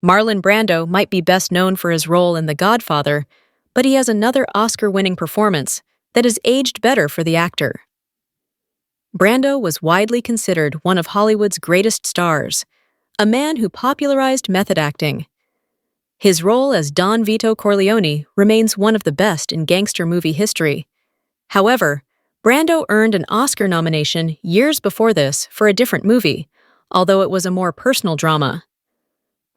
Marlon Brando might be best known for his role in The Godfather, but he has another Oscar-winning performance that has aged better for the actor. Brando was widely considered one of Hollywood's greatest stars, a man who popularized method acting. His role as Don Vito Corleone remains one of the best in gangster movie history. However, Brando earned an Oscar nomination years before this for a different movie, although it was a more personal drama.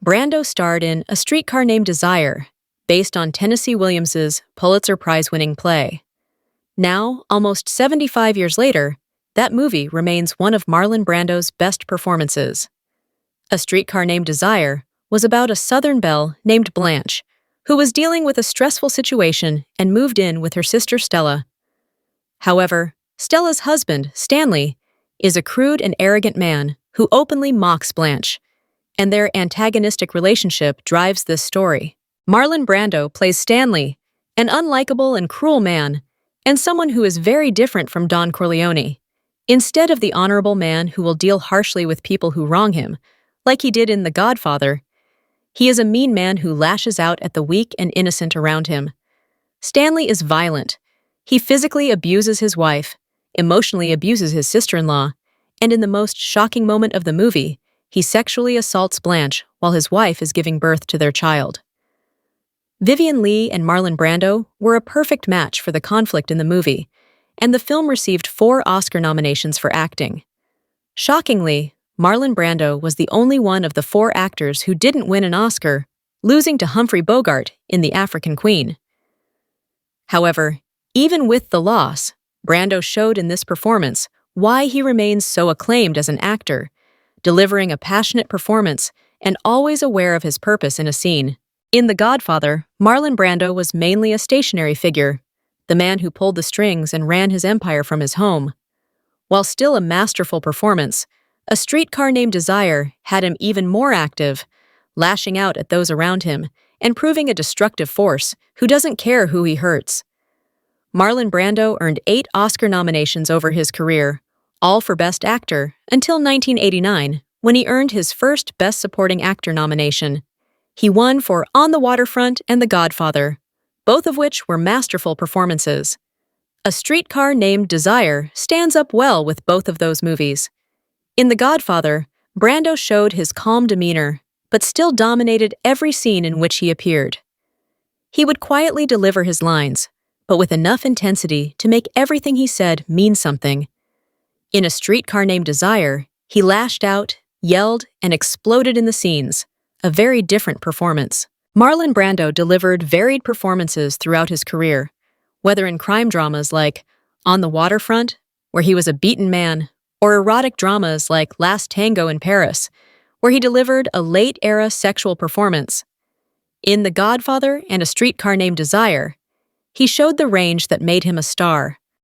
Brando starred in A Streetcar Named Desire, based on Tennessee Williams's Pulitzer Prize-winning play. Now, almost 75 years later, that movie remains one of Marlon Brando's best performances. A Streetcar Named Desire was about a Southern belle named Blanche, who was dealing with a stressful situation and moved in with her sister Stella. However, Stella's husband, Stanley, is a crude and arrogant man who openly mocks Blanche, and their antagonistic relationship drives this story. Marlon Brando plays Stanley, an unlikable and cruel man, and someone who is very different from Don Corleone. Instead of the honorable man who will deal harshly with people who wrong him, like he did in The Godfather, he is a mean man who lashes out at the weak and innocent around him. Stanley is violent. He physically abuses his wife, emotionally abuses his sister-in-law, and in the most shocking moment of the movie, he sexually assaults Blanche while his wife is giving birth to their child. Vivien Leigh and Marlon Brando were a perfect match for the conflict in the movie, and the film received 4 Oscar nominations for acting. Shockingly, Marlon Brando was the only one of the 4 actors who didn't win an Oscar, losing to Humphrey Bogart in The African Queen. However, even with the loss, Brando showed in this performance why he remains so acclaimed as an actor, delivering a passionate performance and always aware of his purpose in a scene. In The Godfather, Marlon Brando was mainly a stationary figure, the man who pulled the strings and ran his empire from his home. While still a masterful performance, A Streetcar Named Desire had him even more active, lashing out at those around him and proving a destructive force who doesn't care who he hurts. Marlon Brando earned 8 Oscar nominations over his career, all for Best Actor, until 1989, when he earned his first Best Supporting Actor nomination. He won for On the Waterfront and The Godfather, both of which were masterful performances. A Streetcar Named Desire stands up well with both of those movies. In The Godfather, Brando showed his calm demeanor, but still dominated every scene in which he appeared. He would quietly deliver his lines, but with enough intensity to make everything he said mean something. In A Streetcar Named Desire, he lashed out, yelled, and exploded in the scenes, a very different performance. Marlon Brando delivered varied performances throughout his career, whether in crime dramas like On the Waterfront, where he was a beaten man, or erotic dramas like Last Tango in Paris, where he delivered a late-era sexual performance. In The Godfather and A Streetcar Named Desire, he showed the range that made him a star,